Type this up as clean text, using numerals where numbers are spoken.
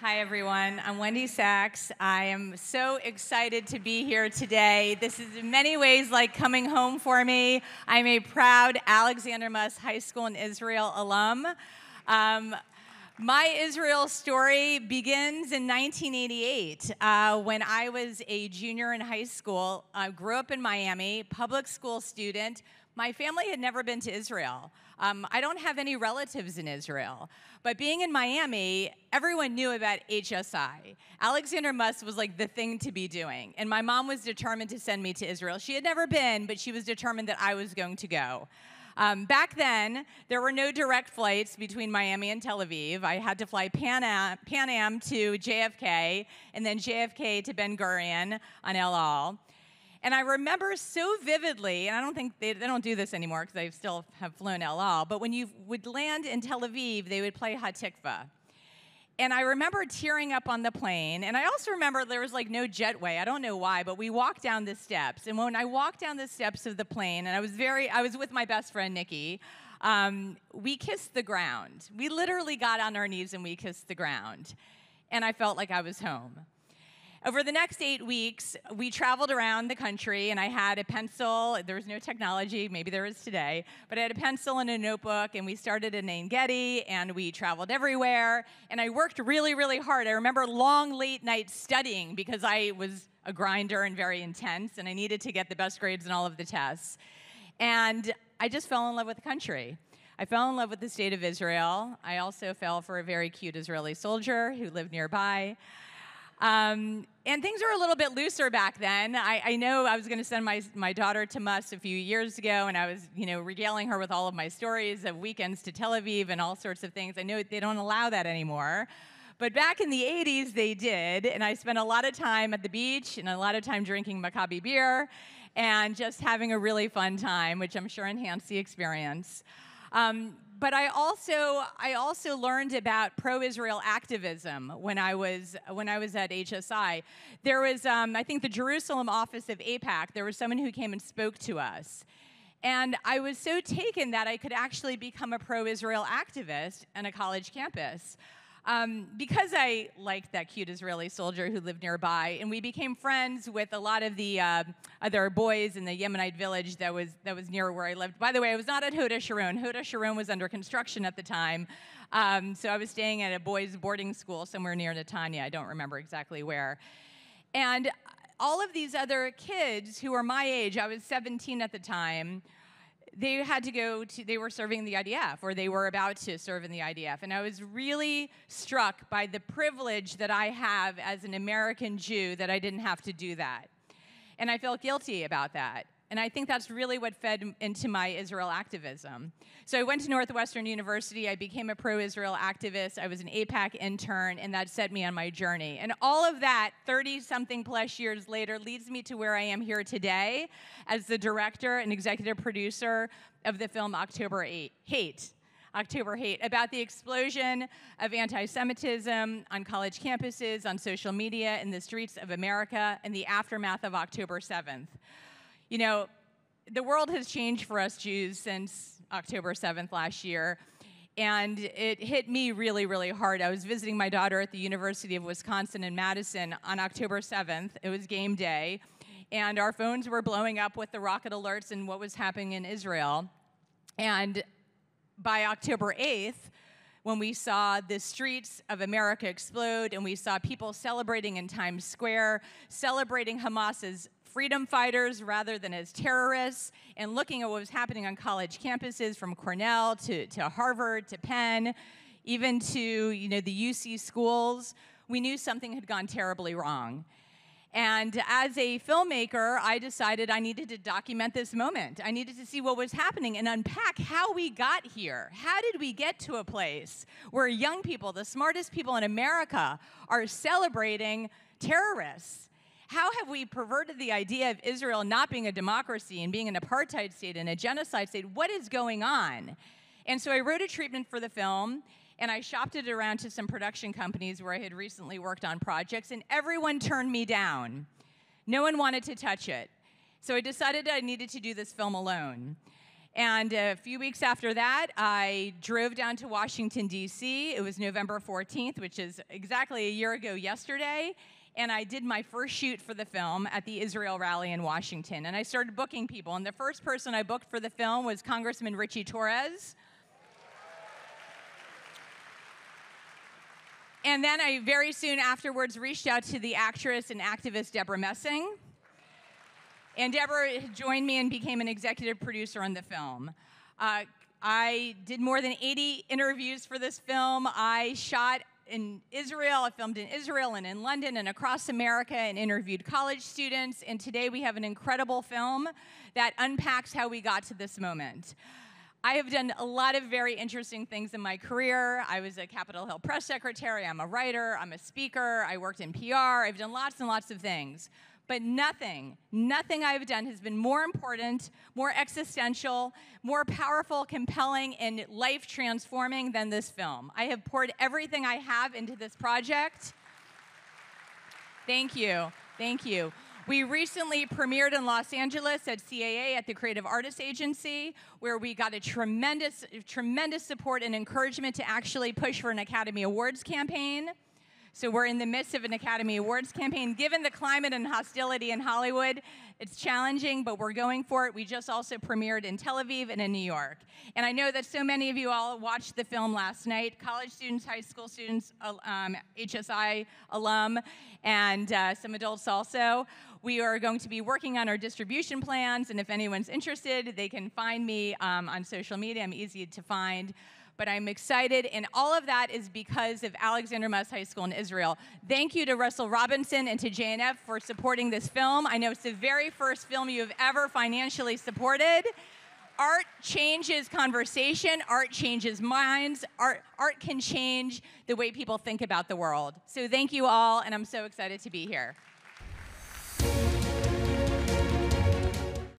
Hi, everyone. I'm Wendy Sachs. I am so excited to be here today. This is in many ways like coming home for me. I'm a proud Alexander Muss High School in Israel alum. My Israel story begins in 1988 when I was a junior in high school. I grew up in Miami, public school student. My family had never been to Israel. I don't have any relatives in Israel. But being in Miami, everyone knew about HSI. Alexander Muss was like the thing to be doing. And my mom was determined to send me to Israel. She had never been, but she was determined that I was going to go. Back then, there were no direct flights between Miami and Tel Aviv. I had to fly Pan Am to JFK, and then JFK to Ben Gurion on El Al. And I remember so vividly, and I don't think they don't do this anymore because I still have flown El Al, but when you would land in Tel Aviv, they would play Hatikva. And I remember tearing up on the plane, and I also remember there was like no jetway. I don't know why, but we walked down the steps. And when I walked down the steps of the plane, and I was with my best friend, Nikki, we kissed the ground. We literally got on our knees and we kissed the ground. And I felt like I was home. Over the next 8 weeks, we traveled around the country, and I had a pencil. There was no technology. Maybe there is today. But I had a pencil and a notebook, and we started in Ein Gedi, and we traveled everywhere. And I worked really, really hard. I remember long, late nights studying because I was a grinder and very intense, and I needed to get the best grades in all of the tests. And I just fell in love with the country. I fell in love with the state of Israel. I also fell for a very cute Israeli soldier who lived nearby. And things were a little bit looser back then. I know I was going to send my daughter to Muss a few years ago, and I was, regaling her with all of my stories of weekends to Tel Aviv and all sorts of things. I know they don't allow that anymore. But back in the 80s, they did, and I spent a lot of time at the beach and a lot of time drinking Maccabi beer and just having a really fun time, which I'm sure enhanced the experience. But I also learned about pro-Israel activism when I was at HSI. There was, I think, the Jerusalem office of AIPAC. There was someone who came and spoke to us. And I was so taken that I could actually become a pro-Israel activist on a college campus. Because I liked that cute Israeli soldier who lived nearby, and we became friends with a lot of the other boys in the Yemenite village that was near where I lived. By the way, I was not at Hoda Sharon. Hoda Sharon was under construction at the time, so I was staying at a boys' boarding school somewhere near Netanya. I don't remember exactly where. And all of these other kids who were my age, I was 17 at the time, they were serving the IDF, or they were about to serve in the IDF. And I was really struck by the privilege that I have as an American Jew that I didn't have to do that. And I felt guilty about that. And I think that's really what fed into my Israel activism. So I went to Northwestern University. I became a pro-Israel activist. I was an AIPAC intern, and that set me on my journey. And all of that, 30-something plus years later, leads me to where I am here today as the director and executive producer of the film October Hate, about the explosion of anti-Semitism on college campuses, on social media, in the streets of America, and the aftermath of October 7th. The world has changed for us Jews since October 7th last year, and it hit me really, really hard. I was visiting my daughter at the University of Wisconsin in Madison on October 7th. It was game day, and our phones were blowing up with the rocket alerts and what was happening in Israel. And by October 8th, when we saw the streets of America explode and we saw people celebrating in Times Square, celebrating Hamas's freedom fighters rather than as terrorists, and looking at what was happening on college campuses from Cornell to Harvard to Penn, even to the UC schools, we knew something had gone terribly wrong. And as a filmmaker, I decided I needed to document this moment. I needed to see what was happening and unpack how we got here. How did we get to a place where young people, the smartest people in America, are celebrating terrorists? How have we perverted the idea of Israel not being a democracy and being an apartheid state and a genocide state? What is going on? And so I wrote a treatment for the film, and I shopped it around to some production companies where I had recently worked on projects, and everyone turned me down. No one wanted to touch it. So I decided I needed to do this film alone. And a few weeks after that, I drove down to Washington, D.C. It was November 14th, which is exactly a year ago yesterday. And I did my first shoot for the film at the Israel rally in Washington. And I started booking people. And the first person I booked for the film was Congressman Richie Torres. And then I very soon afterwards reached out to the actress and activist Deborah Messing. And Deborah joined me and became an executive producer on the film. I did more than 80 interviews for this film. I shot in Israel, I filmed in Israel and in London and across America and interviewed college students. And today we have an incredible film that unpacks how we got to this moment. I have done a lot of very interesting things in my career. I was a Capitol Hill press secretary, I'm a writer, I'm a speaker, I worked in PR, I've done lots and lots of things. But nothing I've done has been more important, more existential, more powerful, compelling, and life-transforming than this film. I have poured everything I have into this project. Thank you, thank you. We recently premiered in Los Angeles at CAA at the Creative Artists Agency, where we got a tremendous support and encouragement to actually push for an Academy Awards campaign. So we're in the midst of an Academy Awards campaign. Given the climate and hostility in Hollywood, it's challenging, but we're going for it. We just also premiered in Tel Aviv and in New York. And I know that so many of you all watched the film last night, college students, high school students, HSI alum, and some adults also. We are going to be working on our distribution plans, and if anyone's interested, they can find me on social media. I'm easy to find. But I'm excited, and all of that is because of Alexander Muss High School in Israel. Thank you to Russell Robinson and to JNF for supporting this film. I know it's the very first film you have ever financially supported. Art changes conversation, art changes minds, art can change the way people think about the world. So thank you all, and I'm so excited to be here.